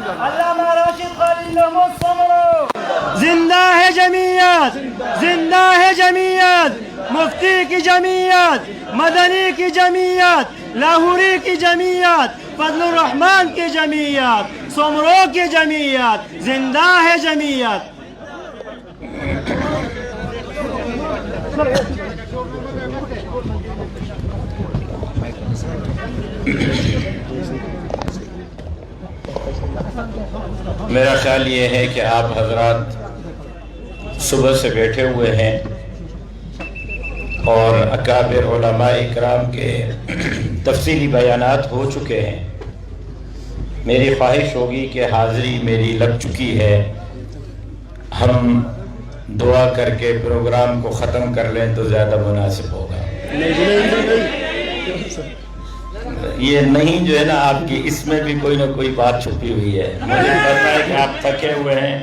علامہ راشد خالد محمود سمرو زندہ ہے جمعیت، زندہ ہے جمعیت، مفتی کی جمعیت، مدنی کی جمعیت، لاہوری کی جمعیت، فضل الرحمان کی جمعیت، سمرو کی جمعیت، زندہ ہے جمعیت۔ میرا خیال یہ ہے کہ آپ حضرات صبح سے بیٹھے ہوئے ہیں اور اکابر علماء اکرام کے تفصیلی بیانات ہو چکے ہیں۔ میری خواہش ہوگی کہ حاضری میری لگ چکی ہے، ہم دعا کر کے پروگرام کو ختم کر لیں تو زیادہ مناسب ہوگا۔ یہ نہیں جو ہے نا، آپ کی اس میں بھی کوئی نہ کوئی بات چھپی ہوئی ہے۔ مجھے پتا ہے کہ آپ تھکے ہوئے ہیں،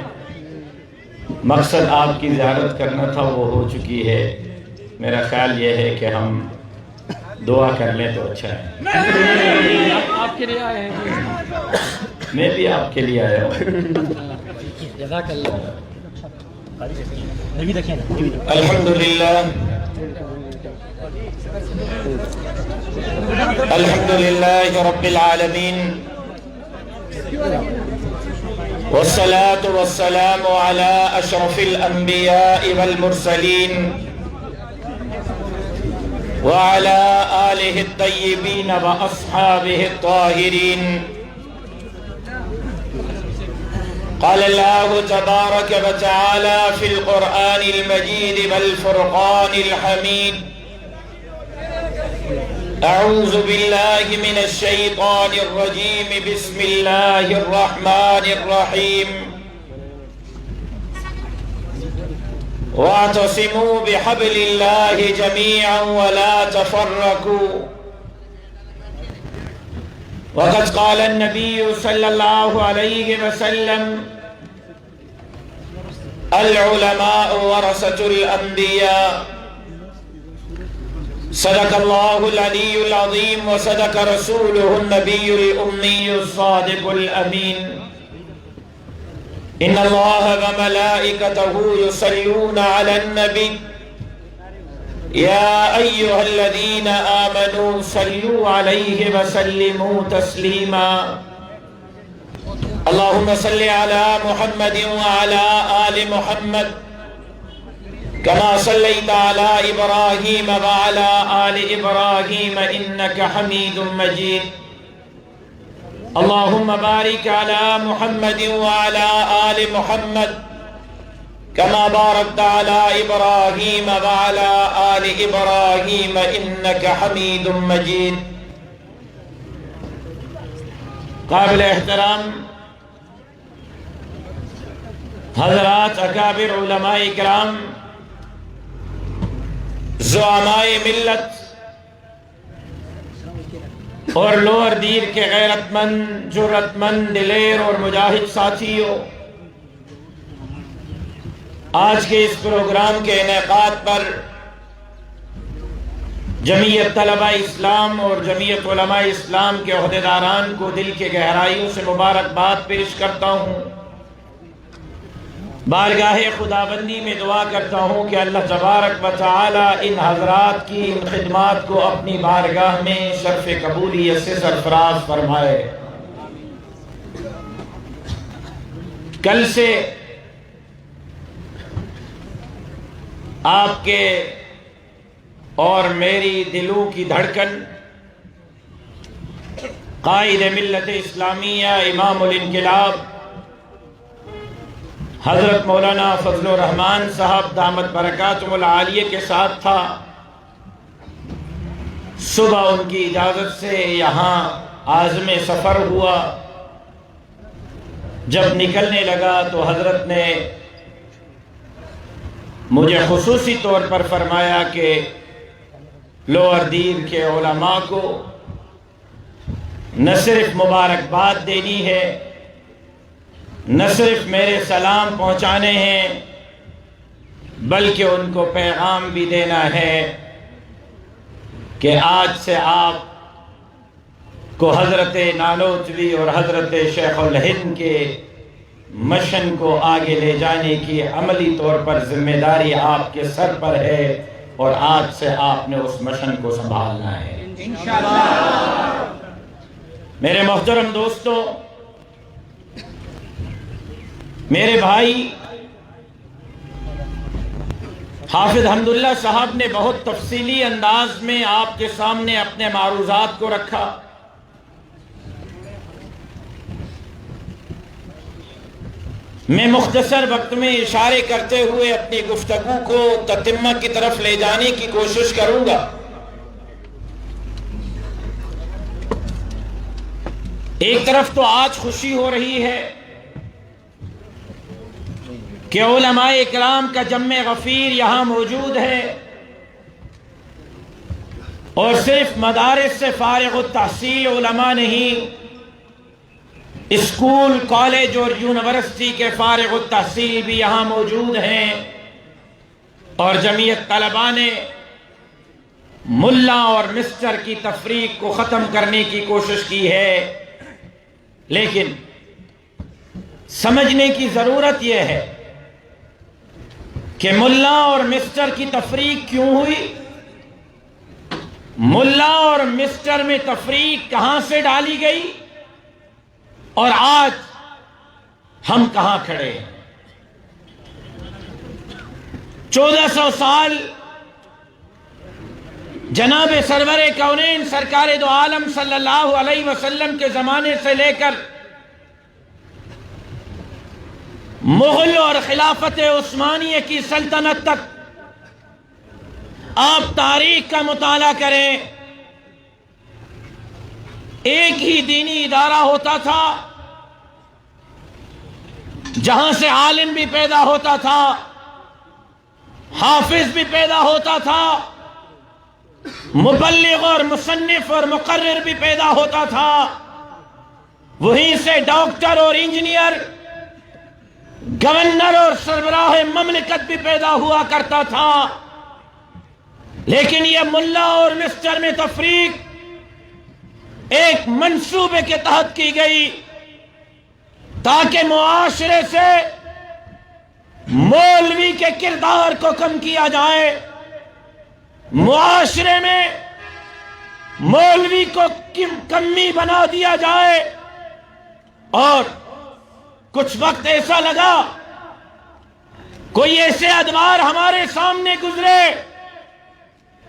مقصد آپ کی زیارت کرنا تھا وہ ہو چکی ہے۔ میرا خیال یہ ہے کہ ہم دعا کر لیں تو اچھا ہے۔ آپ کے لیے آئے ہیں، میں بھی آپ کے لیے آیا ہوں۔ جزاک اللہ۔ الحمدللہ الحمدللہ رب العالمین، والصلاة والسلام على اشرف الانبیاء والمرسلین وعلى آلہ الطیبین واصحابہ الطاہرین۔ قال الله تبارك وتعالى في القرآن المجيد والفرقان الحميد: أعوذ بالله من الشيطان الرجيم، بسم الله الرحمن الرحيم. واعتصموا بحبل الله جميعا ولا تفرقوا. وقد قال النبي صلى الله عليه وسلم: العلماء ورثة الأنبياء. صدق الله العلي العظيم وصدق رسوله النبي الأمي الصادق الأمين. إن الله وملائكته يصلون على النبي يا أيها الذين آمنوا صلوا عليه وسلموا تسليما. اللهم صل على محمد وعلى آل محمد كما صليت على إبراهيم وعلى آل إبراهيم إنك حميد مجيد. اللهم بارك على محمد وعلى آل محمد كما باركت على إبراهيم وعلى آل إبراهيم إنك حميد مجيد. قابل احترام حضرات اکابر علماء اکرام، زعماء ملت اور لوور دیر کے غیرت مند، جرأت مند، دلیر اور مجاہد ساتھیوں، آج کے اس پروگرام کے انعقاد پر جمعیت طلبہ اسلام اور جمعیت علماء اسلام کے عہدیداران کو دل کے گہرائیوں سے مبارکباد پیش کرتا ہوں۔ بارگاہ خداوندی میں دعا کرتا ہوں کہ اللہ تبارک و تعالی ان حضرات کی ان خدمات کو اپنی بارگاہ میں شرف قبولیت سے سرفراز فرمائے۔ کل سے آپ کے اور میری دلوں کی دھڑکن قائد ملت اسلامیہ، امام الانقلاب حضرت مولانا فضل الرحمان صاحب دامت برکاتہم العالیہ کے ساتھ تھا۔ صبح ان کی اجازت سے یہاں عازم سفر ہوا۔ جب نکلنے لگا تو حضرت نے مجھے خصوصی طور پر فرمایا کہ لوور دیر کے علماء کو نہ صرف مبارکباد دینی ہے، نہ صرف میرے سلام پہنچانے ہیں، بلکہ ان کو پیغام بھی دینا ہے کہ آج سے آپ کو حضرت نانوتوی اور حضرت شیخ الہند کے مشن کو آگے لے جانے کی عملی طور پر ذمہ داری آپ کے سر پر ہے، اور آج سے آپ نے اس مشن کو سنبھالنا ہے انشاءاللہ۔ میرے محترم دوستو، میرے بھائی حافظ حمداللہ صاحب نے بہت تفصیلی انداز میں آپ کے سامنے اپنے معروضات کو رکھا۔ میں مختصر وقت میں اشارے کرتے ہوئے اپنی گفتگو کو تتمہ کی طرف لے جانے کی کوشش کروں گا۔ ایک طرف تو آج خوشی ہو رہی ہے کہ علماء اکرام کا جمع غفیر یہاں موجود ہے، اور صرف مدارس سے فارغ التحصیل علماء نہیں، اسکول، کالج اور یونیورسٹی کے فارغ التحصیل بھی یہاں موجود ہیں، اور جمعیت طلباء نے ملا اور مسٹر کی تفریق کو ختم کرنے کی کوشش کی ہے۔ لیکن سمجھنے کی ضرورت یہ ہے کہ ملا اور مسٹر کی تفریق کیوں ہوئی، ملا اور مسٹر میں تفریق کہاں سے ڈالی گئی، اور آج ہم کہاں کھڑے ہیں۔ 1400 سال جناب سرور کونین سرکار دو عالم صلی اللہ علیہ وسلم کے زمانے سے لے کر مغل اور خلافت عثمانیہ کی سلطنت تک آپ تاریخ کا مطالعہ کریں، ایک ہی دینی ادارہ ہوتا تھا جہاں سے عالم بھی پیدا ہوتا تھا، حافظ بھی پیدا ہوتا تھا، مبلغ اور مصنف اور مقرر بھی پیدا ہوتا تھا، وہیں سے ڈاکٹر اور انجینئر، گورنر اور سربراہ مملکت بھی پیدا ہوا کرتا تھا۔ لیکن یہ ملا اور مسٹر میں تفریق ایک منصوبے کے تحت کی گئی تاکہ معاشرے سے مولوی کے کردار کو کم کیا جائے، معاشرے میں مولوی کو کمی بنا دیا جائے۔ اور کچھ وقت ایسا لگا کوئی ایسے ادوار ہمارے سامنے گزرے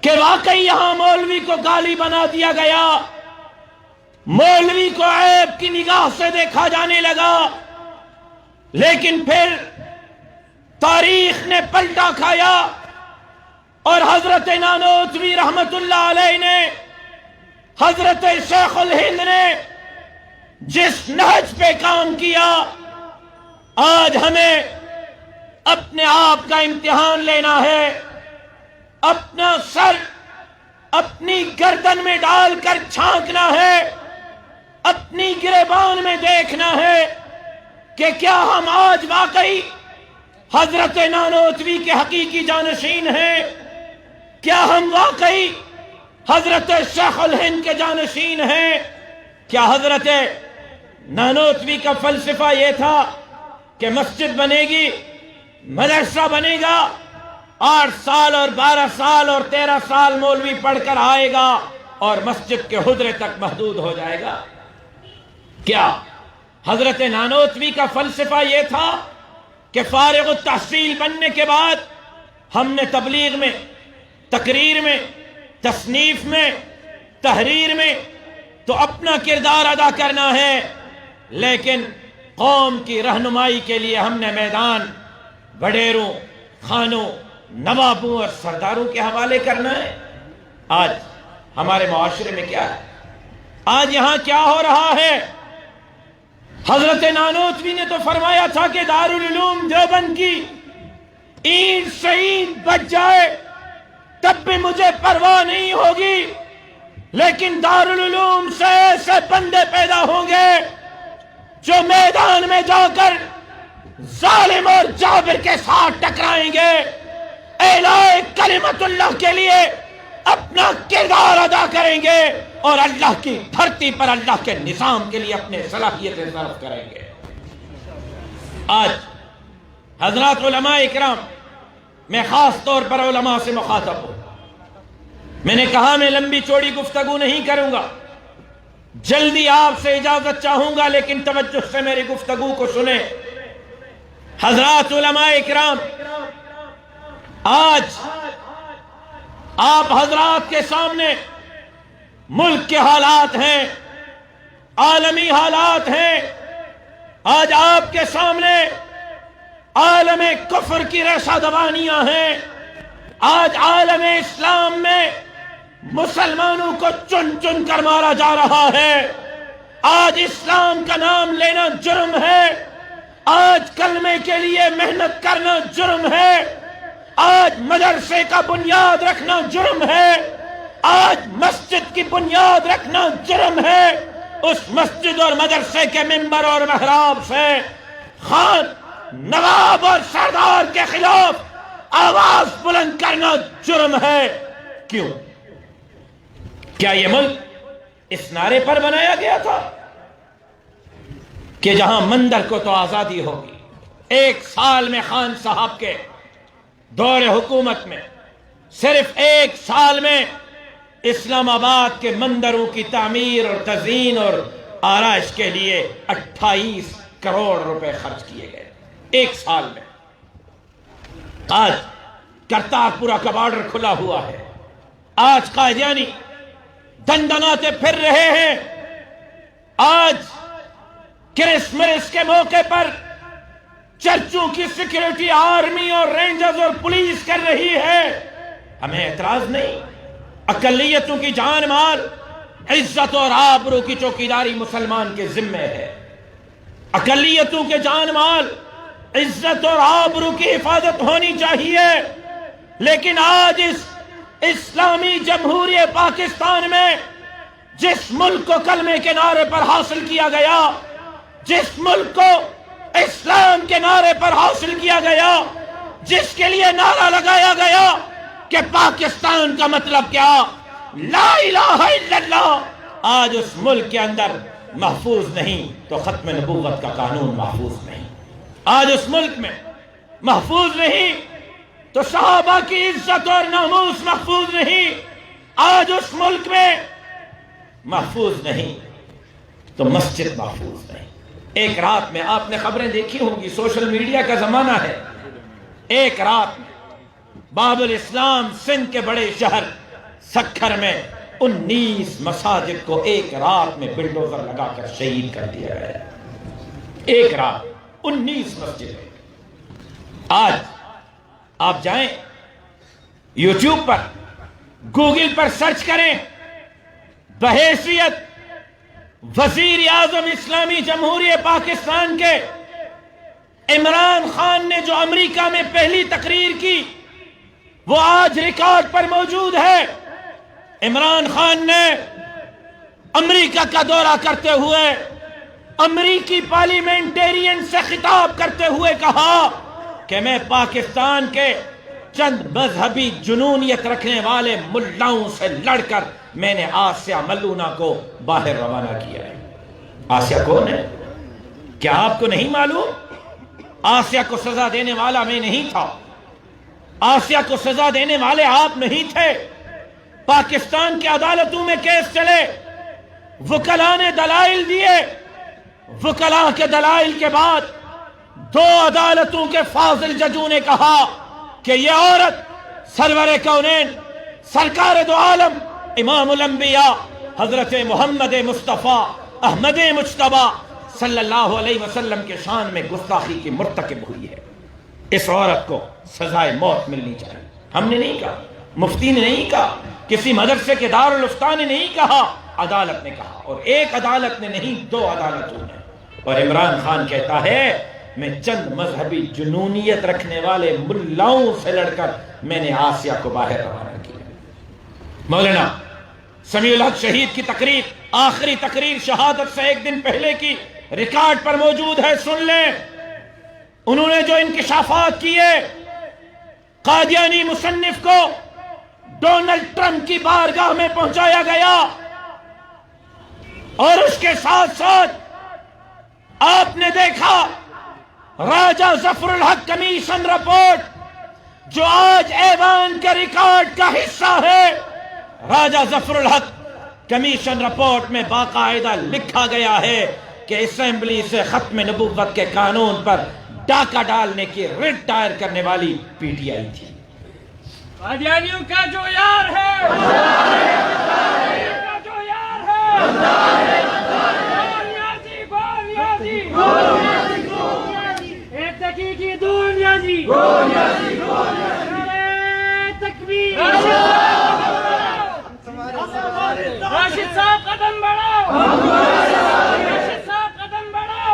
کہ واقعی یہاں مولوی کو گالی بنا دیا گیا، مولوی کو عیب کی نگاہ سے دیکھا جانے لگا۔ لیکن پھر تاریخ نے پلٹا کھایا، اور حضرت نانوتوی رحمت اللہ علیہ نے، حضرت شیخ الہند نے جس نہج پہ کام کیا، آج ہمیں اپنے آپ کا امتحان لینا ہے، اپنا سر اپنی گردن میں ڈال کر چھانکنا ہے، اپنی گریبان میں دیکھنا ہے کہ کیا ہم آج واقعی حضرت نانوتوی کے حقیقی جانشین ہیں، کیا ہم واقعی حضرت شیخ الہند کے جانشین ہیں۔ کیا حضرت نانوتوی کا فلسفہ یہ تھا کہ مسجد بنے گی، مدرسہ بنے گا، 8 سال اور 12 سال اور 13 سال مولوی پڑھ کر آئے گا اور مسجد کے حجرے تک محدود ہو جائے گا؟ کیا حضرت نانوتوی کا فلسفہ یہ تھا کہ فارغ التحصیل بننے کے بعد ہم نے تبلیغ میں، تقریر میں، تصنیف میں، تحریر میں تو اپنا کردار ادا کرنا ہے، لیکن قوم کی رہنمائی کے لیے ہم نے میدان وڈیروں، خانوں، نوابوں اور سرداروں کے حوالے کرنا ہے؟ آج ہمارے معاشرے میں کیا ہے؟ آج یہاں کیا ہو رہا ہے؟ حضرت نانوتوی نے تو فرمایا تھا کہ دارالعلوم دیوبند کی اینٹ شہید بچ جائے تب بھی مجھے پرواہ نہیں ہوگی، لیکن دارالعلوم سے ایسے بندے پیدا ہوں گے جو میدان میں جا کر ظالم اور جابر کے ساتھ ٹکرائیں گے، اعلاء کلمت اللہ کے لیے اپنا کردار ادا کریں گے اور اللہ کی دھرتی پر اللہ کے نظام کے لیے اپنے صلاحیتیں صرف کریں گے۔ آج حضرات علماء اکرام، میں خاص طور پر علماء سے مخاطب ہوں۔ میں نے کہا میں لمبی چوڑی گفتگو نہیں کروں گا، جلدی آپ سے اجازت چاہوں گا، لیکن توجہ سے میری گفتگو کو سنیں۔ حضرات علماء اکرام، آج آپ حضرات کے سامنے ملک کے حالات ہیں، عالمی حالات ہیں۔ آج آپ کے سامنے عالم کفر کی ریشہ دوانیاں ہیں۔ آج عالم اسلام میں مسلمانوں کو چن چن کر مارا جا رہا ہے۔ آج اسلام کا نام لینا جرم ہے، آج کلمے کے لیے محنت کرنا جرم ہے، آج مدرسے کا بنیاد رکھنا جرم ہے، آج مسجد کی بنیاد رکھنا جرم ہے۔ اس مسجد اور مدرسے کے ممبر اور محراب سے خان، نواب اور سردار کے خلاف آواز بلند کرنا جرم ہے۔ کیوں؟ کیا یہ ملک اس نعرے پر بنایا گیا تھا کہ جہاں مندر کو تو آزادی ہوگی؟ ایک سال میں خان صاحب کے دور حکومت میں، صرف ایک سال میں اسلام آباد کے مندروں کی تعمیر اور تزئین اور آرائش کے لیے 28 کروڑ روپے خرچ کیے گئے، ایک سال میں۔ آج کرتارپورہ کا بارڈر کھلا ہوا ہے، آج قادیانی دندناتے پھر رہے ہیں، آج کرسمس کے موقع پر چرچوں کی سیکیورٹی آرمی اور رینجرز اور پولیس کر رہی ہے۔ ہمیں اعتراض نہیں، اقلیتوں کی جان مال، عزت اور آبرو کی چوکیداری مسلمان کے ذمہ ہے۔ اقلیتوں کے جان مال، عزت اور آبرو کی حفاظت ہونی چاہیے، لیکن آج اس اسلامی جمہوریہ پاکستان میں جس ملک کو کلمے کے نعرے پر حاصل کیا گیا، جس ملک کو اسلام کے نعرے پر حاصل کیا گیا، جس کے لیے نعرہ لگایا گیا کہ پاکستان کا مطلب کیا، لا الہ الا اللہ، آج اس ملک کے اندر محفوظ نہیں تو ختم نبوت کا قانون محفوظ نہیں۔ آج اس ملک میں محفوظ نہیں تو صحابہ کی عزت اور ناموس محفوظ نہیں۔ آج اس ملک میں محفوظ نہیں تو مسجد محفوظ نہیں۔ ایک رات میں آپ نے خبریں دیکھی ہوں گی، سوشل میڈیا کا زمانہ ہے، ایک رات میں باب الاسلام سندھ کے بڑے شہر سکھر میں 19 مساجد کو ایک رات میں بلڈوزر لگا کر شہید کر دیا گیا۔ ایک رات 19 مسجدیں۔ آج آپ جائیں یوٹیوب پر، گوگل پر سرچ کریں، بحیثیت وزیر اعظم اسلامی جمہوریہ پاکستان کے عمران خان نے جو امریکہ میں پہلی تقریر کی، وہ آج ریکارڈ پر موجود ہے۔ عمران خان نے امریکہ کا دورہ کرتے ہوئے امریکی پارلیمنٹیرین سے خطاب کرتے ہوئے کہا کہ میں پاکستان کے چند مذہبی جنونیت رکھنے والے ملاؤں سے لڑ کر میں نے آسیہ ملونہ کو باہر روانہ کیا ہے۔ آسیہ کون ہے؟ کیا آپ کو نہیں معلوم؟ آسیہ کو سزا دینے والا میں نہیں تھا، آسیہ کو سزا دینے والے آپ نہیں تھے۔ پاکستان کی عدالتوں میں کیس چلے، وکلاء نے دلائل دیے، وکلاء کے دلائل کے بعد 2 عدالتوں کے فاضل ججوں نے کہا کہ یہ عورت سرور کونین، سرکار دو عالم، امام الانبیاء حضرت محمد مصطفیٰ احمد مجتبیٰ صلی اللہ علیہ وسلم کے شان میں گستاخی کی مرتکب ہوئی ہے، اس عورت کو سزائے موت ملنی چاہیے۔ ہم نے نہیں کہا، مفتی نے نہیں کہا، کسی مدرسے کے دارالفتہ نے نہیں کہا، عدالت نے کہا، اور ایک عدالت نے نہیں 2 عدالتوں نے۔ اور عمران خان کہتا ہے میں چند مذہبی جنونیت رکھنے والے ملاؤں سے لڑ کر میں نے آسیہ کو باہر روانہ کیا۔ مولانا سمیع الحق شہید کی تقریر، آخری تقریر شہادت سے 1 دن پہلے کی، ریکارڈ پر موجود ہے، سن لیں۔ انہوں نے جو انکشافات کیے، قادیانی مصنف کو ڈونلڈ ٹرمپ کی بارگاہ میں پہنچایا گیا، اور اس کے ساتھ ساتھ آپ نے دیکھا راجہ ظفر الحق کمیشن رپورٹ جو آج ایوان کے ریکارڈ کا حصہ ہے۔ راجہ ظفر الحق کمیشن رپورٹ میں باقاعدہ لکھا گیا ہے کہ اسمبلی سے ختم نبوت کے قانون پر ڈاکہ ڈالنے کی رٹ دائر کرنے والی پی ٹی آئی تھی۔ قادیانیوں کا جو یار ہے، کا جو یار ہے، دنیا جی تکبیر، راشد صاحب قدم بڑھاؤ، راشد صاحب قدم بڑھاؤ،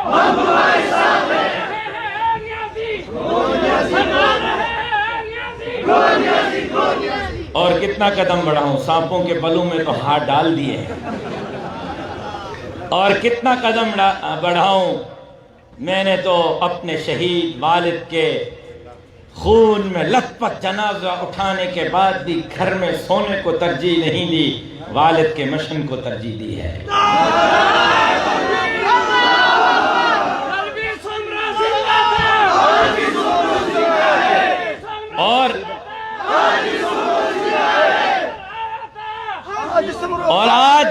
اور کتنا قدم بڑھاؤں، سانپوں کے بلوں میں تو ہاتھ ڈال دیے ہیں، اور کتنا قدم بڑھاؤں، میں نے تو اپنے شہید والد کے خون میں لت پت جنازہ اٹھانے کے بعد بھی گھر میں سونے کو ترجیح نہیں دی، والد کے مشن کو ترجیح دی ہے۔ اور آج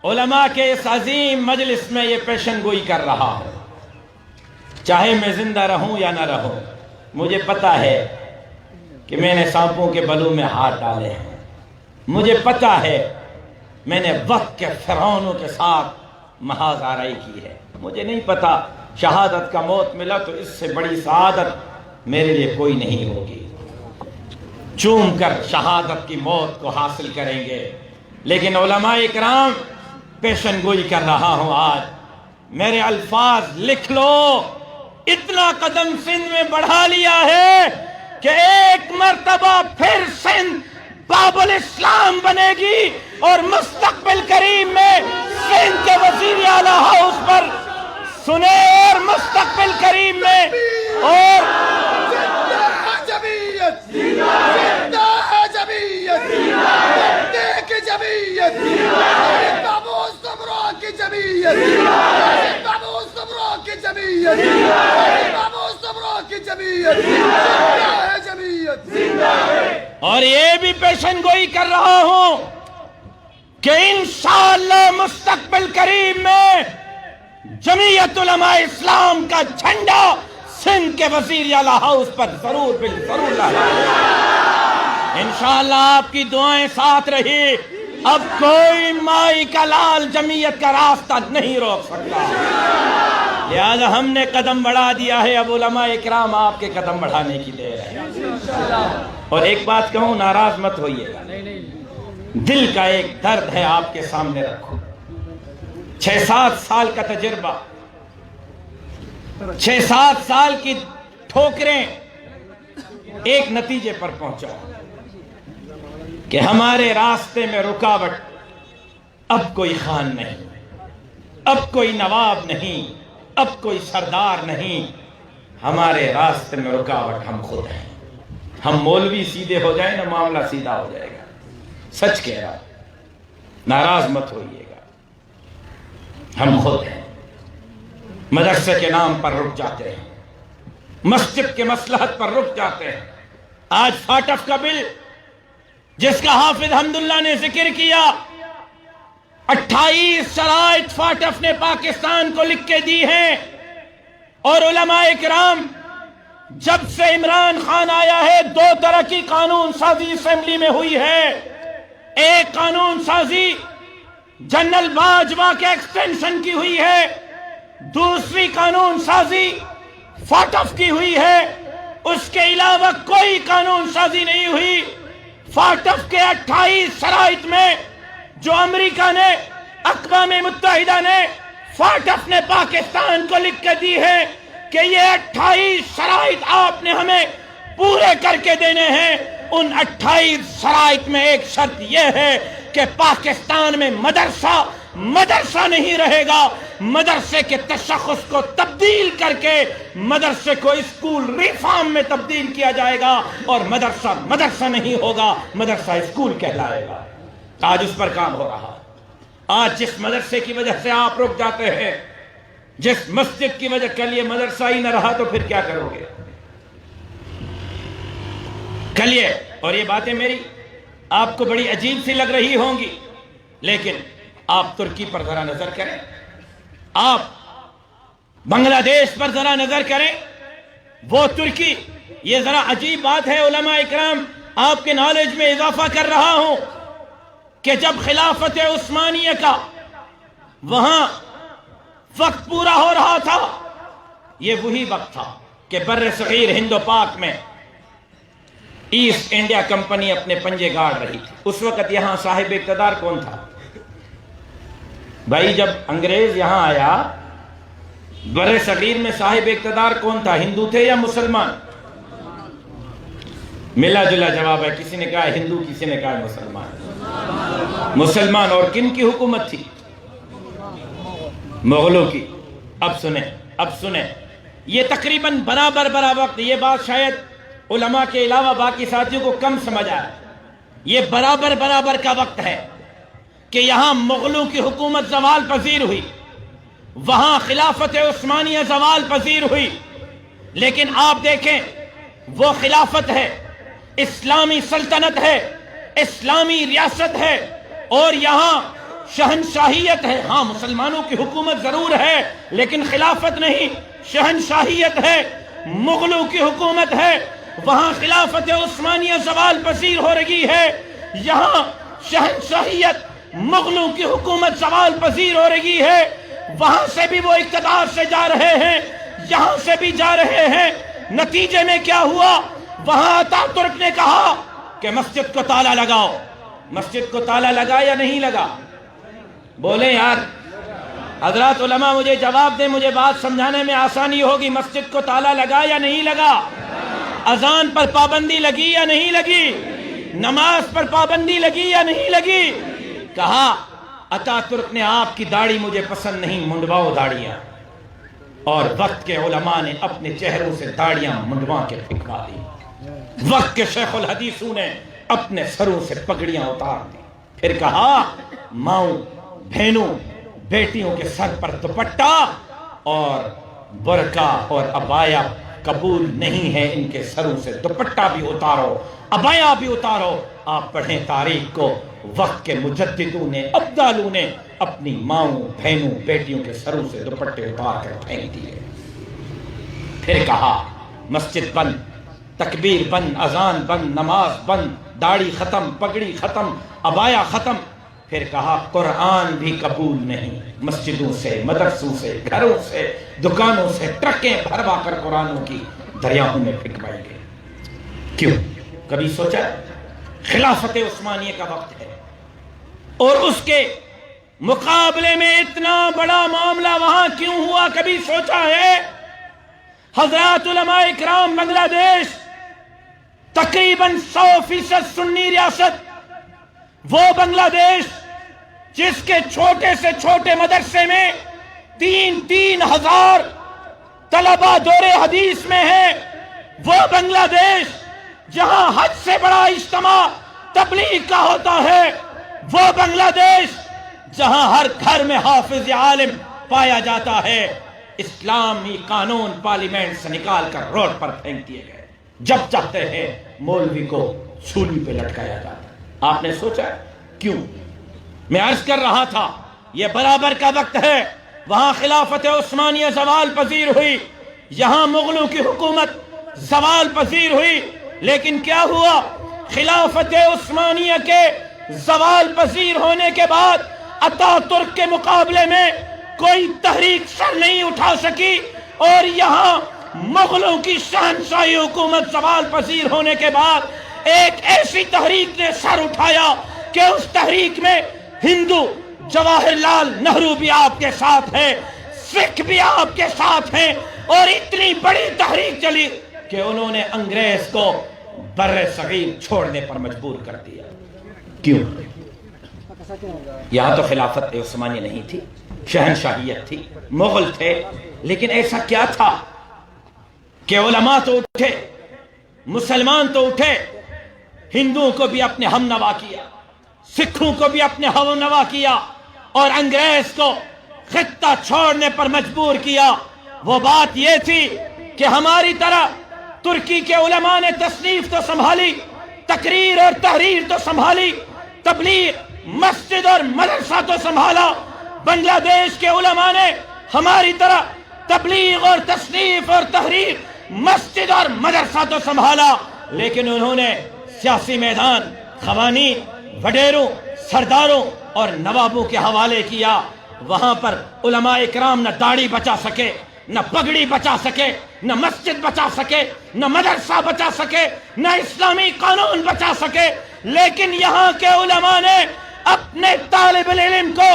علماء کے اس عظیم مجلس میں یہ پیشن گوئی کر رہا ہوں، چاہے میں زندہ رہوں یا نہ رہوں، مجھے پتا ہے کہ میں نے سانپوں کے بلوں میں ہاتھ ڈالے ہیں، مجھے پتا ہے میں نے وقت کے فرعونوں کے ساتھ محاذ آرائی کی ہے، مجھے نہیں پتا شہادت کا موت ملا تو اس سے بڑی سعادت میرے لیے کوئی نہیں ہوگی، چوم کر شہادت کی موت کو حاصل کریں گے، لیکن علماء اکرام پیشن گوئی کر رہا ہوں آج، میرے الفاظ لکھ لو، اتنا قدم سندھ میں بڑھا لیا ہے کہ ایک مرتبہ پھر سندھ باب الاسلام بنے گی، اور مستقبل قریب میں سندھ کے وزیر اعلیٰ ہاؤس پر سنے، اور مستقبل قریب میں اور اور یہ بھی پیشن گوئی کر رہا ہوں کہ انشاءاللہ مستقبل قریب میں جمعیت علماء اسلام کا جھنڈا سندھ کے وزیر اعلیٰ ہاؤس پر ضرور لگا، انشاءاللہ آپ کی دعائیں ساتھ رہی، اب کوئی مائی کا لال جمعیت کا راستہ نہیں روک سکتا، لہذا ہم نے قدم بڑھا دیا ہے، اب علماء اکرام آپ کے قدم بڑھانے کی دیر ہے۔ اور ایک بات کہوں، ناراض مت ہوئیے گا، دل کا ایک درد ہے آپ کے سامنے رکھو، 6-7 سال کا تجربہ، 6-7 سال کی ٹھوکریں ایک نتیجے پر پہنچا کہ ہمارے راستے میں رکاوٹ اب کوئی خان نہیں، اب کوئی نواب نہیں، اب کوئی سردار نہیں، ہمارے راستے میں رکاوٹ ہم خود ہیں، ہم مولوی سیدھے ہو جائیں نا معاملہ سیدھا ہو جائے گا، سچ کہہ رہا ہوں، ناراض مت ہوئیے گا، ہم خود ہیں، مدرسے کے نام پر رک جاتے ہیں، مسجد کے مصلحت پر رک جاتے ہیں، آج فاٹف کا بل جس کا حافظ حمداللہ نے ذکر کیا، 28 شرائط فاٹف نے پاکستان کو لکھ کے دی ہیں، اور علماء اکرام جب سے عمران خان آیا ہے 2 طرح کی قانون سازی اسمبلی میں ہوئی ہے، ایک قانون سازی جنرل باجوہ کے ایکسٹینشن کی ہوئی ہے، دوسری قانون سازی فاٹف کی ہوئی ہے، اس کے علاوہ کوئی قانون سازی نہیں ہوئی۔ فاٹف کے 28 شرائط میں جو امریکہ نے، اقوام متحدہ نے، فاٹف نے پاکستان کو لکھ کے دی ہے کہ یہ 28 شرائط آپ نے ہمیں پورے کر کے دینے ہیں، ان 28 شرائط میں ایک شرط یہ ہے کہ پاکستان میں مدرسہ نہیں رہے گا، مدرسے کے تشخص کو تبدیل کر کے مدرسے کو اسکول ریفارم میں تبدیل کیا جائے گا، اور مدرسہ مدرسہ نہیں ہوگا، مدرسہ اسکول کہلائے گا۔ آج اس پر کام ہو رہا ہے۔ آج جس مدرسے کی وجہ سے آپ رک جاتے ہیں، جس مسجد کی وجہ کے لیے مدرسہ ہی نہ رہا، تو پھر کیا کرو گے؟ کلیے، اور یہ باتیں میری آپ کو بڑی عجیب سی لگ رہی ہوں گی، لیکن آپ ترکی پر ذرا نظر کریں، آپ بنگلہ دیش پر ذرا نظر کریں، وہ ترکی، یہ ذرا عجیب بات ہے علماء اکرام، آپ کے نالج میں اضافہ کر رہا ہوں کہ جب خلافت عثمانیہ کا وہاں وقت پورا ہو رہا تھا، یہ وہی وقت تھا کہ بر صغیر ہند و پاک میں ایسٹ انڈیا کمپنی اپنے پنجے گاڑ رہی تھی۔ اس وقت یہاں صاحب اقتدار کون تھا؟ بھائی جب انگریز یہاں آیا، بر صغیر میں صاحب اقتدار کون تھا؟ ہندو تھے یا مسلمان؟ ملا جلا جواب ہے، کسی نے کہا ہندو، کسی نے کہا مسلمان۔ مسلمان، اور کن کی حکومت تھی؟ مغلوں کی۔ اب سنیں، یہ تقریباً برابر وقت، یہ بات شاید علماء کے علاوہ باقی ساتھیوں کو کم سمجھ آیا، یہ برابر کا وقت ہے کہ یہاں مغلوں کی حکومت زوال پذیر ہوئی، وہاں خلافت عثمانیہ زوال پذیر ہوئی، لیکن آپ دیکھیں وہ خلافت ہے، اسلامی سلطنت ہے، اسلامی ریاست ہے، اور یہاں شہنشاہیت ہے۔ ہاں مسلمانوں کی حکومت ضرور ہے، لیکن خلافت نہیں، شہنشاہیت ہے، مغلوں کی حکومت ہے، وہاں خلافت عثمانیہ زوال پذیر ہو رہی ہے، یہاں شہنشاہیت مغلوں کی حکومت زوال پذیر ہو رہی ہے، وہاں سے بھی وہ اقتدار سے جا رہے ہیں، یہاں سے بھی جا رہے ہیں۔ نتیجے میں کیا ہوا؟ وہاں اتا ترک نے کہا کہ مسجد کو تالا لگاؤ۔ مسجد کو تالا لگا یا نہیں لگا؟ بولیں یار حضرات علماء، مجھے جواب دیں، مجھے بات سمجھانے میں آسانی ہوگی۔ مسجد کو تالا لگا یا نہیں لگا؟ اذان پر پابندی لگی یا نہیں لگی؟ نماز پر پابندی لگی یا نہیں لگی؟ کہا اتا ترک نے آپ کی داڑھی مجھے پسند نہیں، منڈواؤ داڑیاں، اور وقت کے علماء نے اپنے چہروں سے داڑیاں منڈوا کے پھینکوا دی، وقت کے شیخ الحدیثوں نے اپنے سروں سے پگڑیاں اتار دی، پھر کہا ماؤں، بہنوں، بیٹیوں کے سر پر دوپٹہ اور برقع اور عبایا قبول نہیں ہے، ان کے سروں سے دوپٹہ بھی اتارو، عبایا بھی اتارو۔ آپ پڑھیں تاریخ کو، وقت کے مجددوں نے، ابدالوں نے اپنی ماؤں، بہنوں، بیٹیوں کے سروں سے دوپٹے اتار کر پھینک دیے۔ پھر کہا مسجد بند، تکبیر بند، اذان بند، نماز بند، داڑھی ختم، پگڑی ختم، عبایا ختم۔ پھر کہا قرآن بھی قبول نہیں، مسجدوں سے، مدرسوں سے، گھروں سے، دکانوں سے ٹرکیں بھروا کر قرآنوں کی دریاؤں میں پھینکوائی گئی۔ کیوں؟ کبھی سوچا؟ خلافت عثمانیہ کا وقت ہے، اور اس کے مقابلے میں اتنا بڑا معاملہ وہاں کیوں ہوا؟ کبھی سوچا ہے؟ حضرات علماء اکرام، بنگلہ دیش تقریباً 100% سنی ریاست، وہ بنگلہ دیش جس کے چھوٹے سے چھوٹے مدرسے میں 3,000 طلبہ دور حدیث میں ہیں، وہ بنگلہ دیش جہاں حد سے بڑا اجتماع تبلیغ کا ہوتا ہے، وہ بنگلہ دیش جہاں ہر گھر میں حافظ عالم پایا جاتا ہے، اسلامی قانون پارلیمنٹ سے نکال کر روڈ پر پھینک دیے گئے، جب چاہتے ہیں مولوی کو سولی پہ لٹکایا جاتا ہے۔ آپ نے سوچا کیوں؟ میں عرض کر رہا تھا یہ برابر کا وقت ہے، وہاں خلافت عثمانیہ زوال پذیر ہوئی، یہاں مغلوں کی حکومت زوال پذیر ہوئی، لیکن کیا ہوا؟ خلافت عثمانیہ کے زوال پذیر ہونے کے بعد اتا ترک کے مقابلے میں کوئی تحریک سر نہیں اٹھا سکی، اور یہاں مغلوں کی شہنشاہی حکومت زوال پذیر ہونے کے بعد ایک ایسی تحریک نے سر اٹھایا کہ اس تحریک میں ہندو جواہر لال نہرو بھی آپ کے ساتھ ہے، سکھ بھی آپ کے ساتھ ہیں، اور اتنی بڑی تحریک چلی کہ انہوں نے انگریز کو بر صغیر چھوڑنے پر مجبور کر دیا۔ کیوں؟ یہاں تو خلافت عثمانیہ نہیں تھی، شہنشاہیت تھی، مغل تھے، لیکن ایسا کیا تھا کہ علماء تو اٹھے، مسلمان تو اٹھے، ہندوؤں کو بھی اپنے ہم نوا کیا، سکھوں کو بھی اپنے ہم نوا کیا، اور انگریز کو خطہ چھوڑنے پر مجبور کیا۔ وہ بات یہ تھی کہ ہماری طرح ترکی کے علماء نے تصنیف تو سنبھالی، تقریر اور تحریر تو سنبھالی، تبلیغ، مسجد اور مدرسہ تو سنبھالا۔ بنگلہ دیش کے علماء نے ہماری طرح تبلیغ اور تصنیف اور تحریر، مسجد اور مدرسہ تو سنبھالا، لیکن انہوں نے سیاسی میدان قوانین، وڈیروں، سرداروں اور نوابوں کے حوالے کیا۔ وہاں پر علماء اکرام نہ داڑھی بچا سکے، نہ پگڑی بچا سکے، نہ مسجد بچا سکے، نہ مدرسہ بچا سکے، نہ اسلامی قانون بچا سکے، لیکن یہاں کے علماء نے اپنے طالب العلم کو،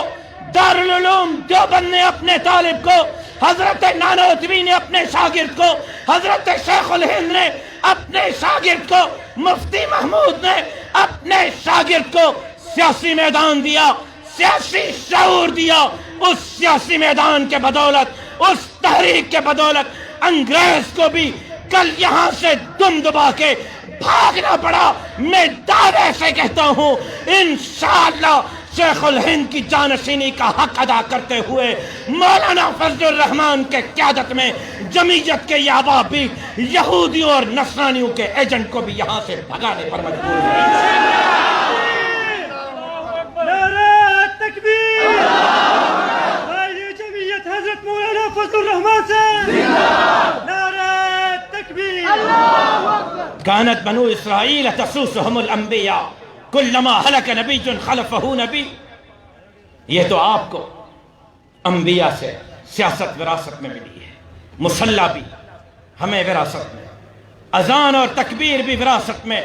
دارالعلوم دیوبند نے اپنے طالب کو، حضرت نانوتوی نے اپنے شاگرد کو، حضرت شیخ الہند نے اپنے شاگرد کو، مفتی محمود نے اپنے شاگرد کو سیاسی میدان دیا، سیاسی شعور دیا۔ اس سیاسی میدان کے بدولت، اس تحریک کے بدولت انگریز کو بھی کل یہاں سے دم دبا کے بھاگنا پڑا۔ میں دعوے سے کہتا ہوں انشاءاللہ شیخ الہند کی جانشینی کا حق ادا کرتے ہوئے مولانا فضل الرحمان کے قیادت میں جمعیت کے یہ عوابی یہودیوں اور نصرانیوں کے ایجنٹ کو بھی یہاں سے بھگانے پر مجبور ہوئے۔ نعرہ تکبیر! قائد جمعیت حضرت مولانا فضل الرحمان سے نعرہ تکبیر! كانت بنو اسرائیل تسوسهم الانبیاء کلما ہلک نبی خلفہ نبی۔ یہ تو آپ کو انبیاء سے سیاست وراثت میں ملی ہے، مصلی بھی ہمیں وراثت میں، اذان اور تکبیر بھی وراثت میں،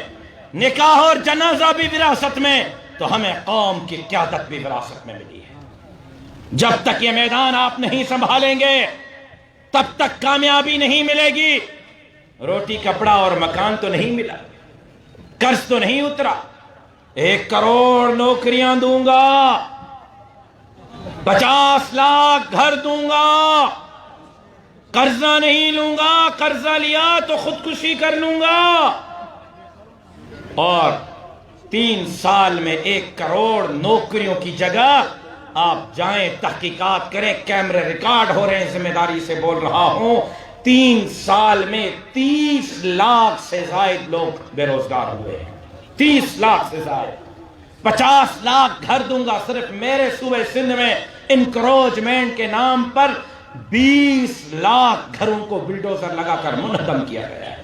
نکاح اور جنازہ بھی وراثت میں، تو ہمیں قوم کی قیادت بھی وراثت میں ملی ہے۔ جب تک یہ میدان آپ نہیں سنبھالیں گے تب تک کامیابی نہیں ملے گی۔ روٹی کپڑا اور مکان تو نہیں ملا، قرض تو نہیں اترا، 1 کروڑ نوکریاں دوں گا، 50 لاکھ گھر دوں گا، قرضہ نہیں لوں گا، قرضہ لیا تو خودکشی کر لوں گا، اور 3 سال میں 1 کروڑ نوکریوں کی جگہ آپ جائیں تحقیقات کریں، کیمرے ریکارڈ ہو رہے ہیں، ذمہ داری سے بول رہا ہوں، 3 سال میں 30 لاکھ سے زائد لوگ بے روزگار ہوئے ہیں، 30 لاکھ سے زائد۔ 50 لاکھ گھر دوں گا، صرف میرے صوبے سندھ میں انکروچمنٹ کے نام پر 20 لاکھ گھروں کو بلڈوزر لگا کر منہدم کیا گیا ہے۔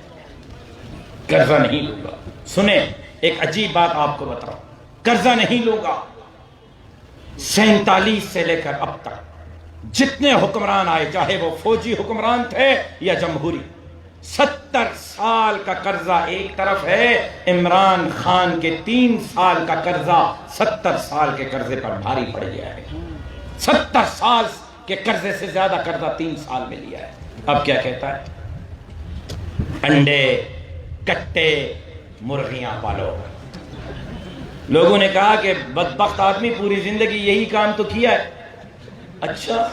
قرضہ نہیں لوں گا۔ سنیں ایک عجیب بات آپ کو بتاؤں، قرضہ نہیں لوں گا۔ 47 سے لے کر اب تک جتنے حکمران آئے، چاہے وہ فوجی حکمران تھے یا جمہوری، 70 سال کا قرضہ ایک طرف ہے، عمران خان کے 3 سال کا قرضہ 70 سال کے قرضے پر بھاری پڑ گیا ہے۔ 70 سال کے قرضے سے زیادہ قرضہ 3 سال میں لیا ہے۔ اب کیا کہتا ہے؟ انڈے، کٹے، مرغیاں پالو۔ لوگوں نے کہا کہ بدبخت آدمی پوری زندگی یہی کام تو کیا ہے۔ اچھا،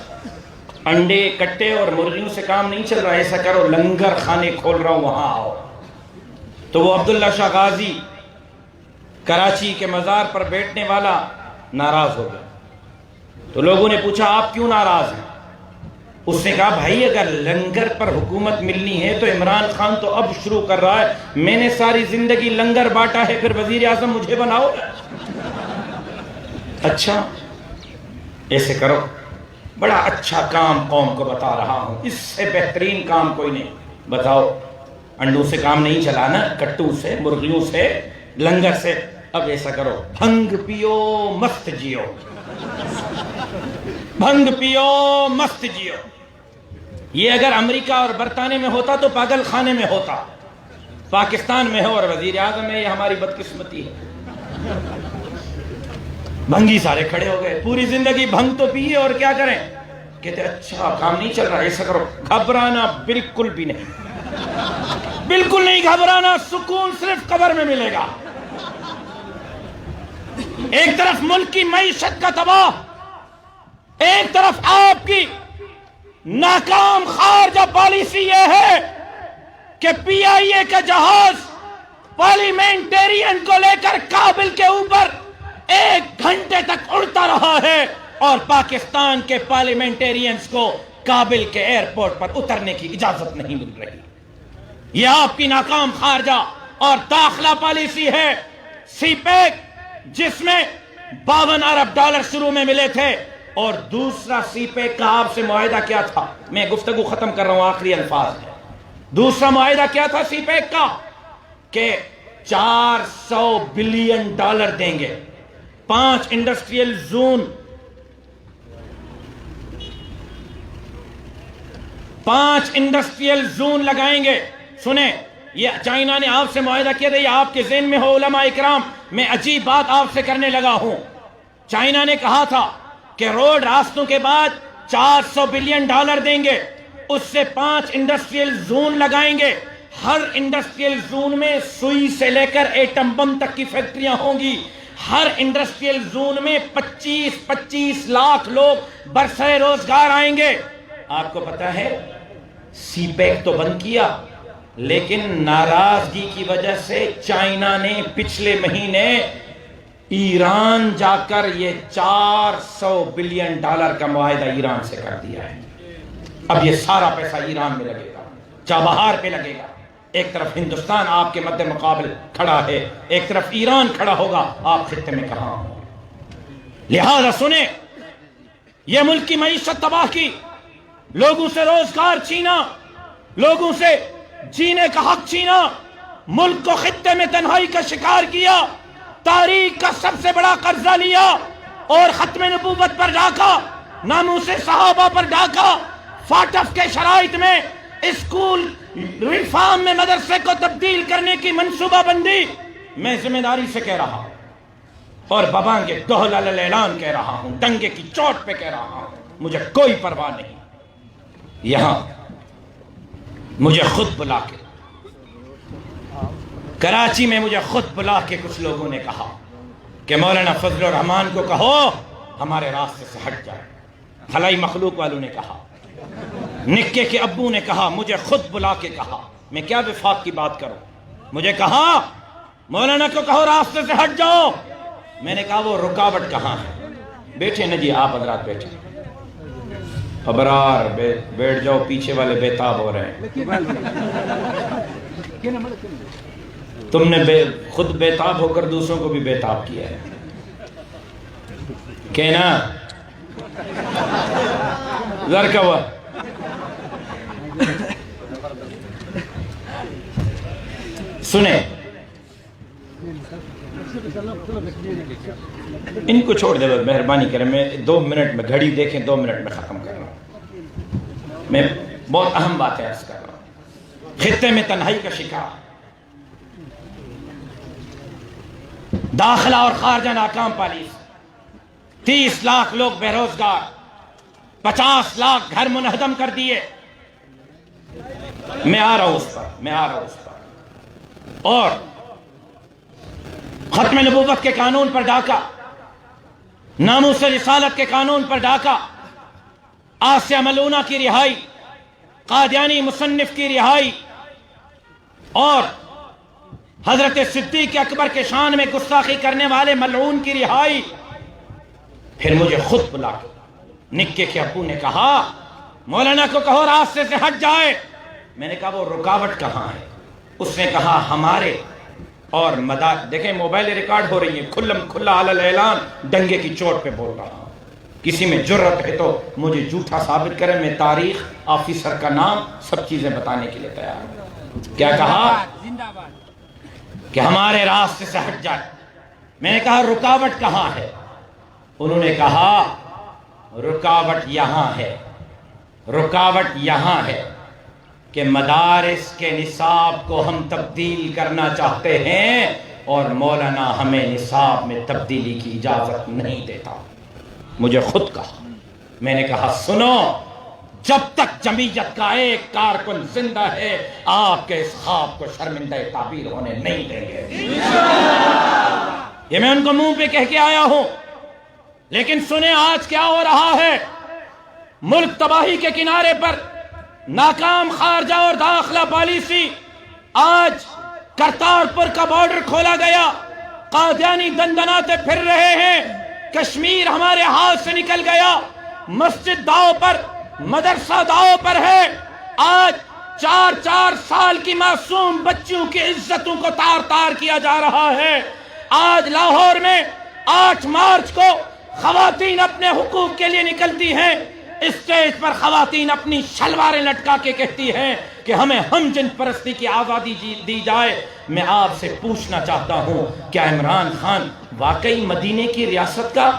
انڈے، کٹے اور مرغیوں سے کام نہیں چل رہا، ایسا کرو لنگر خانے کھول رہا ہوں، وہاں آؤ۔ تو وہ عبداللہ شاہ غازی کراچی کے مزار پر بیٹھنے والا ناراض ہو گیا۔ تو لوگوں نے پوچھا آپ کیوں ناراض ہیں؟ اس نے کہا بھائی اگر لنگر پر حکومت ملنی ہے تو عمران خان تو اب شروع کر رہا ہے، میں نے ساری زندگی لنگر بانٹا ہے، پھر وزیر اعظم مجھے بناؤ۔ اچھا ایسے کرو، بڑا اچھا کام قوم کو بتا رہا ہوں، اس سے بہترین کام کوئی نہیں۔ بتاؤ، انڈوں سے کام نہیں چلانا، کٹوں سے، مرغیوں سے، لنگر سے۔ اب ایسا کرو، بھنگ پیو مست جیو، بھنگ پیو مست جیو۔ یہ اگر امریکہ اور برطانیہ میں ہوتا تو پاگل خانے میں ہوتا، پاکستان میں ہو اور وزیر اعظم میں، یہ ہماری بدقسمتی ہے۔ بھنگی سارے کھڑے ہو گئے، پوری زندگی بھنگ تو پیے اور کیا کریں؟ کہتے اچھا کام نہیں چل رہا، ایسا کرو، گھبرانا بالکل بھی نہیں، بالکل نہیں گھبرانا، سکون صرف قبر میں ملے گا۔ ایک طرف ملک کی معیشت کا تباہ، ایک طرف آپ کی ناکام خارجہ پالیسی یہ ہے کہ پی آئی اے کا جہاز پارلیمنٹیرین کو لے کر کابل کے اوپر 1 گھنٹے تک اڑتا رہا ہے اور پاکستان کے پارلیمنٹیرینز کو کابل کے ایئرپورٹ پر اترنے کی اجازت نہیں مل رہی. یہ آپ کی ناکام خارجہ اور داخلہ پالیسی ہے. سی پیک جس میں 52 ارب ڈالر شروع میں ملے تھے اور دوسرا سی پیک کا آپ سے معاہدہ کیا تھا, میں گفتگو ختم کر رہا ہوں آخری الفاظ میں. دوسرا معاہدہ کیا تھا سی پیک کا کہ 400 بلین ڈالر دیں گے, 5 انڈسٹریل زون, 5 انڈسٹریل زون لگائیں گے. سنیں, یہ چائنا نے آپ سے معاہدہ کیا تھا, یہ آپ کے ذہن میں ہو علماء اکرام, میں عجیب بات آپ سے کرنے لگا ہوں. چائنا نے کہا تھا کہ روڈ راستوں کے بعد 400 بلین ڈالر دیں گے, اس سے 5 انڈسٹریل زون لگائیں گے. ہر انڈسٹریل زون میں سوئی سے لے کر ایٹم بم تک کی فیکٹریاں ہوں گی. ہر انڈسٹریل زون میں 25 لاکھ لوگ برسر روزگار آئیں گے. آپ کو پتا ہے سی پیک تو بند کیا, لیکن ناراضگی کی وجہ سے چائنا نے پچھلے مہینے ایران جا کر یہ 400 بلین ڈالر کا معاہدہ ایران سے کر دیا ہے. اب یہ سارا پیسہ ایران میں لگے گا, چابہار پہ لگے گا. ایک طرف ہندوستان آپ کے مد مقابل کھڑا ہے, ایک طرف ایران کھڑا ہوگا, آپ خطے میں کہاں ہوں. لہذا سنیں, یہ ملک کی معیشت تباہ کی, لوگوں سے روزگار چھینا, لوگوں سے جینے کا حق چھینا, ملک کو خطے میں تنہائی کا شکار کیا, تاریخ کا سب سے بڑا قرضہ لیا اور ختم نبوت پر ڈاکا, ناموس صحابہ پر ڈاکا, فاٹف کے شرائط میں اسکول ریفارم میں مدرسے کو تبدیل کرنے کی منصوبہ بندی. میں ذمہ داری سے کہہ رہا ہوں اور ببانگے دہل اعلان کہہ رہا ہوں, ٹنگے کی چوٹ پہ کہہ رہا ہوں, مجھے کوئی پرواہ نہیں. یہاں مجھے خود بلا کے, کراچی میں مجھے خود بلا کے کچھ لوگوں نے کہا کہ مولانا فضل الرحمان کو کہو ہمارے راستے سے ہٹ جائے. خلائی مخلوق والوں نے کہا, نکے کے ابو نے کہا, مجھے خود بلا کے کہا, میں کیا وفاق کی بات کروں, مجھے کہا مولانا کو کہو راستے سے ہٹ جاؤ. میں نے کہا وہ رکاوٹ کہاں ہے؟ بیٹھے نا جی, آپ حضرات بیٹھے, ابرار بیٹھ جاؤ, پیچھے والے بےتاب ہو رہے ہیں. تم نے خود بےتاب ہو کر دوسروں کو بھی بےتاب کیا ہے. کہنا ذر کا ہوا. سنیں, ان کو چھوڑ دے, مہربانی کریں, میں 2 منٹ میں گھڑی دیکھیں, 2 منٹ میں ختم کر رہا ہوں. میں بہت اہم بات ہے عرض کر رہا ہوں. خطے میں تنہائی کا شکار, داخلہ اور خارجہ ناکام پالیسی, 30 لاکھ لوگ بے روزگار, 50 لاکھ گھر منہدم کر دیے. میں آ رہا ہوں اس پر. اور ختم نبوت کے قانون پر ڈاکہ, ناموس رسالت کے قانون پر ڈاکہ, آسیہ ملونہ کی رہائی, قادیانی مصنف کی رہائی, اور حضرت صدیق اکبر کے شان میں گستاخی کرنے والے ملعون کی رہائی. پھر مجھے خود بلا کے نکے کے ابو نے کہا مولانا کو کہو راستے سے ہٹ جائے. میں نے کہا وہ رکاوٹ کہاں ہے؟ اس نے کہا ہمارے اور دیکھیں موبائل ریکارڈ ہو رہی ہے, کھلا علی اعلان ڈنگے کی چوٹ پہ بول رہا ہوں. کسی میں جرت ہے تو مجھے جھوٹا ثابت کرے, میں تاریخ, آفیسر کا نام, سب چیزیں بتانے کے لیے تیار ہوں. کیا کہا کہ ہمارے راستے سے ہٹ جائے. میں نے کہا رکاوٹ کہاں ہے؟ انہوں نے کہا رکاوٹ یہاں ہے, رکاوٹ یہاں ہے کہ مدارس کے نصاب کو ہم تبدیل کرنا چاہتے ہیں اور مولانا ہمیں نصاب میں تبدیلی کی اجازت نہیں دیتا. مجھے خود کہا, میں نے کہا سنو, جب تک جمعیت کا ایک کارکن زندہ ہے آپ کے اس خواب کو شرمندہ تعبیر ہونے نہیں دیں گے. یہ میں ان کو منہ پہ کہہ کے آیا ہوں. لیکن سنیں آج کیا ہو رہا ہے. ملک تباہی کے کنارے پر، ناکام خارجہ اور داخلہ پالیسی. آج کرتارپور کا بارڈر کھولا گیا، قادیانی دندناتے پھر رہے ہیں، کشمیر ہمارے ہاتھ سے نکل گیا، مسجد داؤ پر، مدرسہ داؤ پر ہے. آج 4 سال کی معصوم بچیوں کی عزتوں کو تار تار کیا جا رہا ہے. آج لاہور میں 8 مارچ کو خواتین اپنے حقوق کے لیے نکلتی ہیں. اسٹیج پر خواتین اپنی شلواریں لٹکا کے کہتی ہیں کہ ہمیں ہم جن پرستی کی آزادی دی جائے. میں آپ سے پوچھنا چاہتا ہوں، کیا عمران خان واقعی مدینے کی ریاست کا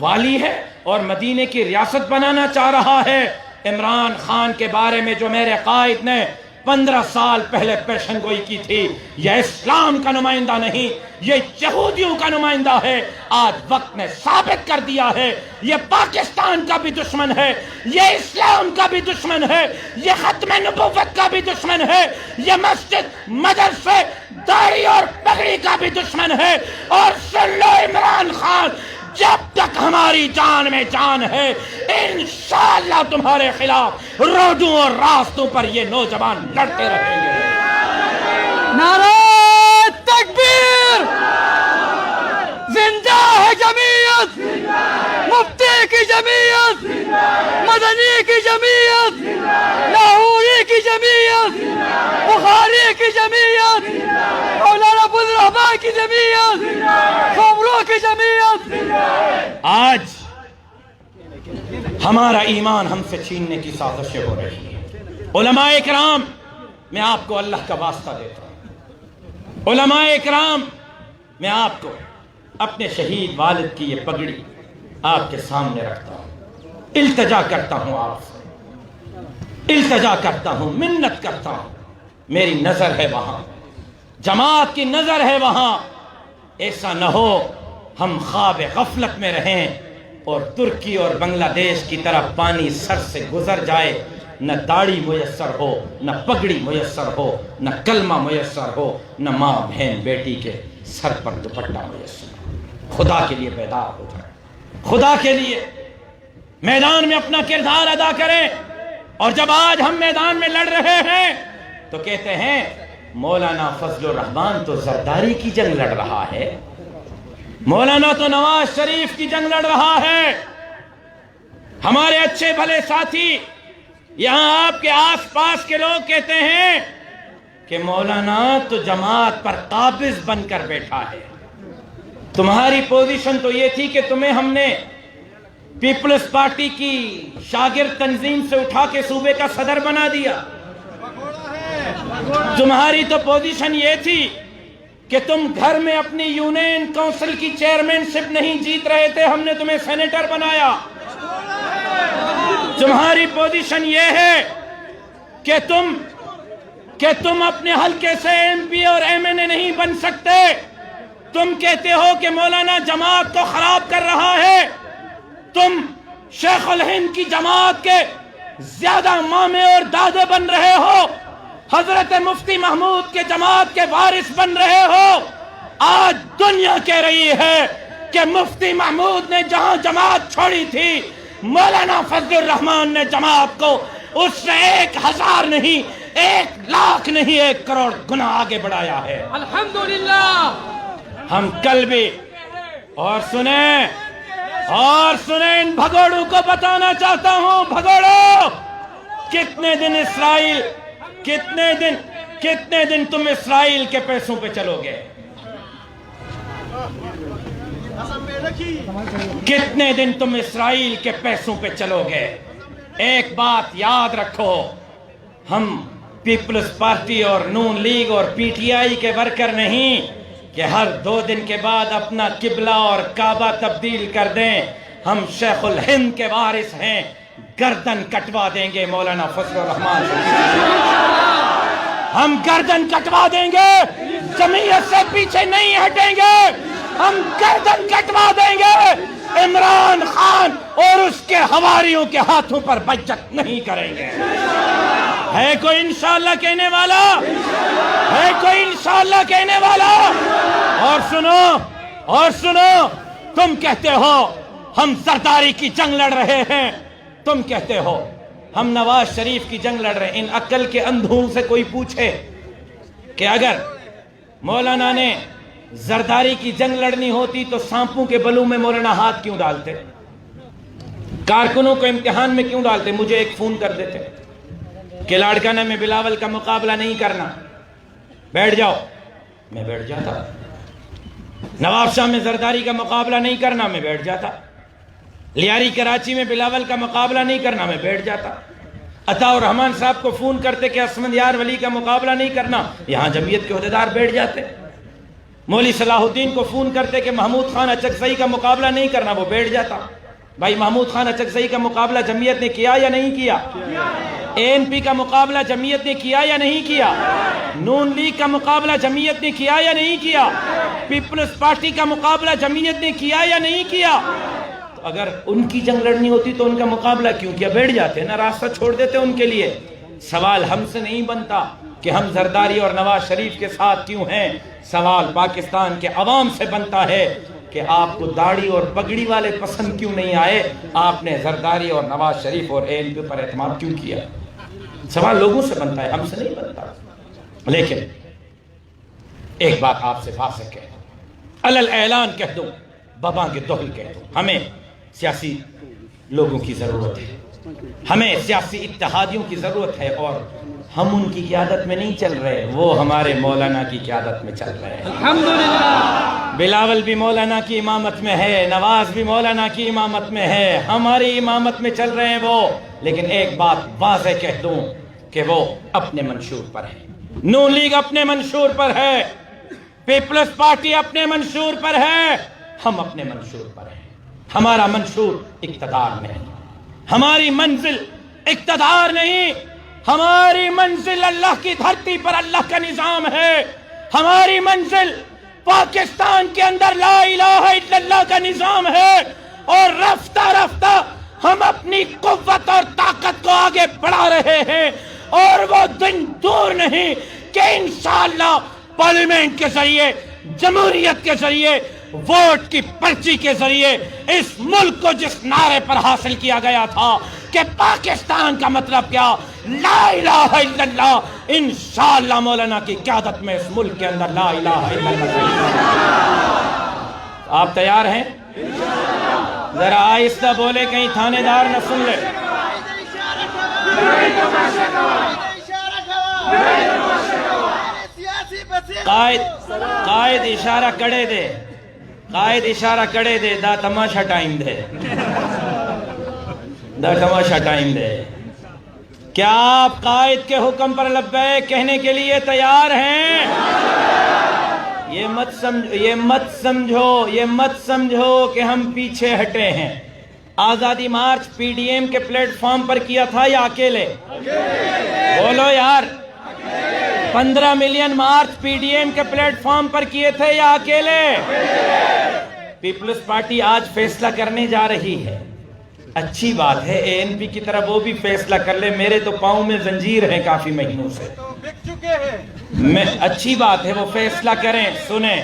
والی ہے اور مدینے کی ریاست بنانا چاہ رہا ہے؟ عمران خان کے بارے میں جو میرے قائد نے 15 سال پہلے پیشن گوئی کی تھی، یہ اسلام کا نمائندہ نہیں، یہ یہودیوں کا نمائندہ ہے. آج وقت نے ثابت کر دیا ہے یہ پاکستان کا بھی دشمن ہے، یہ اسلام کا بھی دشمن ہے، یہ ختم نبوت کا بھی دشمن ہے، یہ مسجد، مدرسے، داڑھی اور پگڑی کا بھی دشمن ہے. اور سن لو عمران خان، جب تک ہماری جان میں جان ہے انشاءاللہ تمہارے خلاف روڈوں اور راستوں پر یہ نوجوان لڑتے رہیں گے. نعرہ تکبیر! زندہ ہے جمعیت، مفتی کی جمعیت، مدنی کی جمعیت، لاہوری کی جمعیت، بخاری کی جمعیت، مولانا عبدالرحمان کی جمعیت، خبروں کی جمعیت. آج ہمارا ایمان ہم سے چھیننے کی سازشیں ہو رہی ہیں. علماء اکرام، میں آپ کو اللہ کا واسطہ دیتا ہوں، علماء اکرام، میں آپ کو اپنے شہید والد کی یہ پگڑی آپ کے سامنے رکھتا ہوں، التجا کرتا ہوں، آپ سے التجا کرتا ہوں، منت کرتا ہوں. میری نظر ہے وہاں، جماعت کی نظر ہے وہاں. ایسا نہ ہو ہم خواب غفلت میں رہیں اور ترکی اور بنگلہ دیش کی طرح پانی سر سے گزر جائے، نہ داڑھی میسر ہو، نہ پگڑی میسر ہو، نہ کلمہ میسر ہو، نہ ماں بہن بیٹی کے سر پر دوپٹہ میسر ہو. خدا کے لیے بیدار ہو جائیں، خدا کے لیے میدان میں اپنا کردار ادا کریں. اور جب آج ہم میدان میں لڑ رہے ہیں تو کہتے ہیں مولانا فضل الرحمان تو زرداری کی جنگ لڑ رہا ہے، مولانا تو نواز شریف کی جنگ لڑ رہا ہے. ہمارے اچھے بھلے ساتھی یہاں آپ کے آس پاس کے لوگ کہتے ہیں کہ مولانا تو جماعت پر قابض بن کر بیٹھا ہے. تمہاری پوزیشن تو یہ تھی کہ تمہیں ہم نے پیپلز پارٹی کی شاگرد تنظیم سے اٹھا کے صوبے کا صدر بنا دیا. تمہاری تو پوزیشن یہ تھی کہ تم گھر میں اپنی یونین کونسل کی چیئرمین شپ نہیں جیت رہے تھے، ہم نے تمہیں سینیٹر بنایا. تمہاری پوزیشن یہ ہے کہ تم اپنے حلقے سے ایم پی اور ایم این اے نہیں بن سکتے. تم کہتے ہو کہ مولانا جماعت کو خراب کر رہا ہے. تم شیخ الہند کی جماعت کے زیادہ مامے اور دادے بن رہے ہو، حضرت مفتی محمود کے جماعت کے وارث بن رہے ہو. آج دنیا کہہ رہی ہے کہ مفتی محمود نے جہاں جماعت چھوڑی تھی، مولانا فضل الرحمان نے جماعت کو اس سے 1000 نہیں، 1,00,000 نہیں، 1 کروڑ گنا آگے بڑھایا ہے. الحمدللہ. ہم کل بھی اور سنیں ان بھگوڑوں کو بتانا چاہتا ہوں، بھگوڑوں، کتنے دن تم اسرائیل کے پیسوں پہ چلو گے؟ کتنے دن تم اسرائیل کے پیسوں پہ چلو گے؟ ایک بات یاد رکھو، ہم پیپلز پارٹی اور نون لیگ اور پی ٹی آئی کے ورکر نہیں کہ ہر 2 دن کے بعد اپنا قبلہ اور کعبہ تبدیل کر دیں. ہم شیخ الہند کے وارث ہیں، گردن کٹوا دیں گے مولانا فضل الرحمان. ہم گردن کٹوا دیں گے، جمعیت سے پیچھے نہیں ہٹیں گے، ہم گردن کٹوا دیں گے. عمران خان اور اس کے حواریوں کے ہاتھوں پر بیعت نہیں کریں گے. ہے کوئی انشاءاللہ کہنے والا؟ ہے کوئی انشاءاللہ کہنے والا؟ اور سنو، تم کہتے ہو ہم زرداری کی جنگ لڑ رہے ہیں، تم کہتے ہو ہم نواز شریف کی جنگ لڑ رہے ہیں۔ ان عقل کے اندھوں سے کوئی پوچھے کہ اگر مولانا نے زرداری کی جنگ لڑنی ہوتی تو سانپوں کے بلوں میں مولانا ہاتھ کیوں ڈالتے؟ کارکنوں کو امتحان میں کیوں ڈالتے؟ مجھے ایک فون کر دیتے کہ لاڑکانہ میں بلاول کا مقابلہ نہیں کرنا، بیٹھ جاؤ، میں بیٹھ جاتا۔ نواب شاہ میں زرداری کا مقابلہ نہیں کرنا، میں بیٹھ جاتا۔ لیاری کراچی میں بلاول کا مقابلہ نہیں کرنا، میں بیٹھ جاتا۔ عطا الرحمان صاحب کو فون کرتے کہ اسمند یار ولی کا مقابلہ نہیں کرنا، یہاں جمعیت کے عہدیدار بیٹھ جاتے۔ مولوی صلاح الدین کو فون کرتے کہ محمود خان اچکزئی کا مقابلہ نہیں کرنا، وہ بیٹھ جاتا۔ بھائی محمود خان اچکزئی کا مقابلہ جمعیت نے کیا یا نہیں کیا؟ اے این پی کا مقابلہ جمعیت نے کیا یا نہیں کیا؟ نون لیگ کا مقابلہ جمعیت نے کیا یا نہیں کیا؟ پیپلز پارٹی کا مقابلہ جمعیت نے کیا یا نہیں کیا؟ تو اگر ان کی جنگ لڑنی ہوتی تو ان کا مقابلہ کیوں کیا؟ بیٹھ جاتے نا، راستہ چھوڑ دیتے ان کے لیے۔ سوال ہم سے نہیں بنتا کہ ہم زرداری اور نواز شریف کے ساتھ کیوں ہیں، سوال پاکستان کے عوام سے بنتا ہے کہ آپ کو داڑھی اور پگڑی والے پسند کیوں نہیں آئے، آپ نے زرداری اور نواز شریف اور اے این پی پر اعتماد کیوں کیا؟ سوال لوگوں سے بنتا ہے، ہم سے نہیں بنتا۔ لیکن ایک بات آپ سے واضح کہہ دوں، علل اعلان کہہ دوں، بابا کے دوہل کہہ دوں، ہمیں سیاسی لوگوں کی ضرورت ہے، ہمیں سیاسی اتحادیوں کی ضرورت ہے، اور ہم ان کی قیادت میں نہیں چل رہے، وہ ہمارے مولانا کی قیادت میں چل رہے ہیں۔ الحمدللہ بلاول بھی مولانا کی امامت میں ہے، نواز بھی مولانا کی امامت میں ہے، ہماری امامت میں چل رہے ہیں وہ۔ لیکن ایک بات واضح کہہ دوں کہ وہ اپنے منشور پر ہے، نون لیگ اپنے منشور پر ہے، پیپلز پارٹی اپنے منشور پر ہے، ہم اپنے منشور پر ہیں۔ ہمارا منشور اقتدار میں ہے، ہماری منزل اقتدار نہیں، ہماری منزل اللہ کی دھرتی پر اللہ کا نظام ہے، ہماری منزل پاکستان کے اندر لا الہ الا اللہ کا نظام ہے، اور رفتہ رفتہ ہم اپنی قوت اور طاقت کو آگے بڑھا رہے ہیں، اور وہ دن دور نہیں کہ انشاءاللہ پارلیمنٹ کے ذریعے، جمہوریت کے ذریعے، ووٹ کی پرچی کے ذریعے اس ملک کو جس نعرے پر حاصل کیا گیا تھا کہ پاکستان کا مطلب کیا، لا الہ الا اللہ، انشاءاللہ مولانا کی قیادت میں اس ملک کے اندر لا الہ الا اللہ۔ آپ تیار ہیں؟ ذرا آہستہ بولے، کہیں تھانے دار نہ سن لے۔ قائد اشارہ کڑے دے، قائد اشارہ کڑے دے، دا تماشا ٹائم دے، دا تماشا ٹائم دے۔ کیا آپ قائد کے حکم پر لبیک کہنے کے لیے تیار ہیں؟ یہ مت سمجھو کہ ہم پیچھے ہٹے ہیں۔ Azadi March P D M کے پلیٹ فارم پر کیا تھا یا اکیلے؟ بولو یار۔ 15 million March P D M کے پلیٹ فارم پر کیے تھے یا اکیلے؟ پیپلز پارٹی آج فیصلہ کرنے جا رہی ہے، اچھی بات ہے، اے این پی کی طرف وہ بھی فیصلہ کر لے، میرے تو پاؤں میں زنجیر ہیں کافی مہینوں سے، اچھی بات ہے وہ فیصلہ کریں۔ سنیں،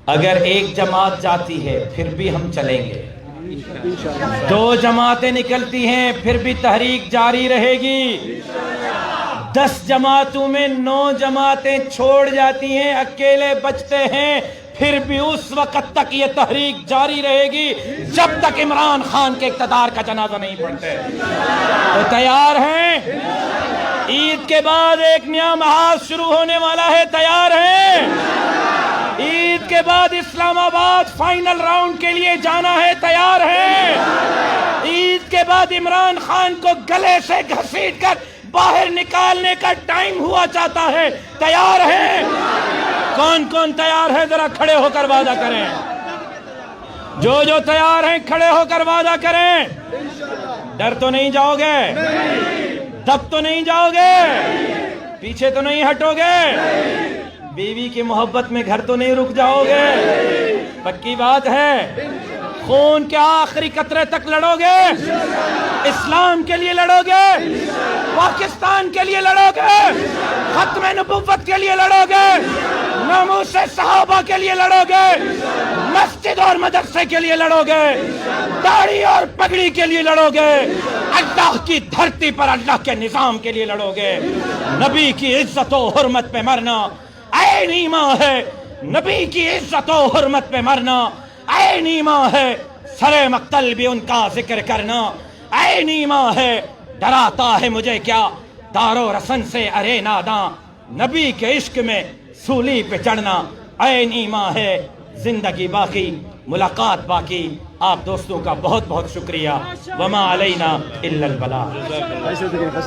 اگر ایک جماعت جاتی ہے پھر بھی ہم چلیں گے، 2 جماعتیں نکلتی ہیں پھر بھی تحریک جاری رہے گی، 10 جماعتوں میں 9 جماعتیں چھوڑ جاتی ہیں، اکیلے بچتے ہیں، پھر بھی اس وقت تک یہ تحریک جاری رہے گی جب تک عمران خان کے اقتدار کا جنازہ نہیں پڑھتے۔ تو تیار ہیں؟ عید کے بعد ایک نیا محاذ شروع ہونے والا ہے، تیار ہیں؟ عید کے بعد اسلام آباد فائنل راؤنڈ کے لیے جانا ہے، تیار ہیں؟ عید کے بعد عمران خان کو گلے سے گھسیٹ کر باہر نکالنے کا ٹائم ہوا چاہتا ہے، تیار ہیں؟ کون کون تیار ہے؟ ذرا کھڑے ہو کر وعدہ کریں، جو تیار ہیں کھڑے ہو کر وعدہ کریں۔ ڈر تو نہیں جاؤ گے؟ دب تو نہیں جاؤ گے؟ پیچھے تو نہیں ہٹو گے؟ بیوی کی محبت میں گھر تو نہیں رک جاؤ گے؟ پکی بات ہے؟ خون کے آخری قطرے تک لڑو گے؟ اسلام کے لیے لڑو گے، پاکستان کے لیے لڑو گے، ختم نبوت کے لیے لڑو گے، ناموس صحابہ کے لیے لڑو گے، مسجد اور مدرسے کے لیے لڑو گے، داڑھی اور پگڑی کے لیے لڑو گے، اللہ کی دھرتی پر اللہ کے نظام کے لیے لڑو گے۔ نبی کی عزت و حرمت پہ مرنا عین ایمان ہے، نبی کی عزت و حرمت پہ مرنا عین ایمان ہے، سر مقتل بھی ان کا ذکر کرنا عین ایمان ہے۔ ڈراتا ہے مجھے کیا دار و رسن سے ارے ناداں، نبی کے عشق میں سولی پہ چڑھنا عین ایمان ہے۔ زندگی باقی، ملاقات باقی۔ آپ دوستوں کا بہت بہت شکریہ۔ وما علینا الا البلاغ۔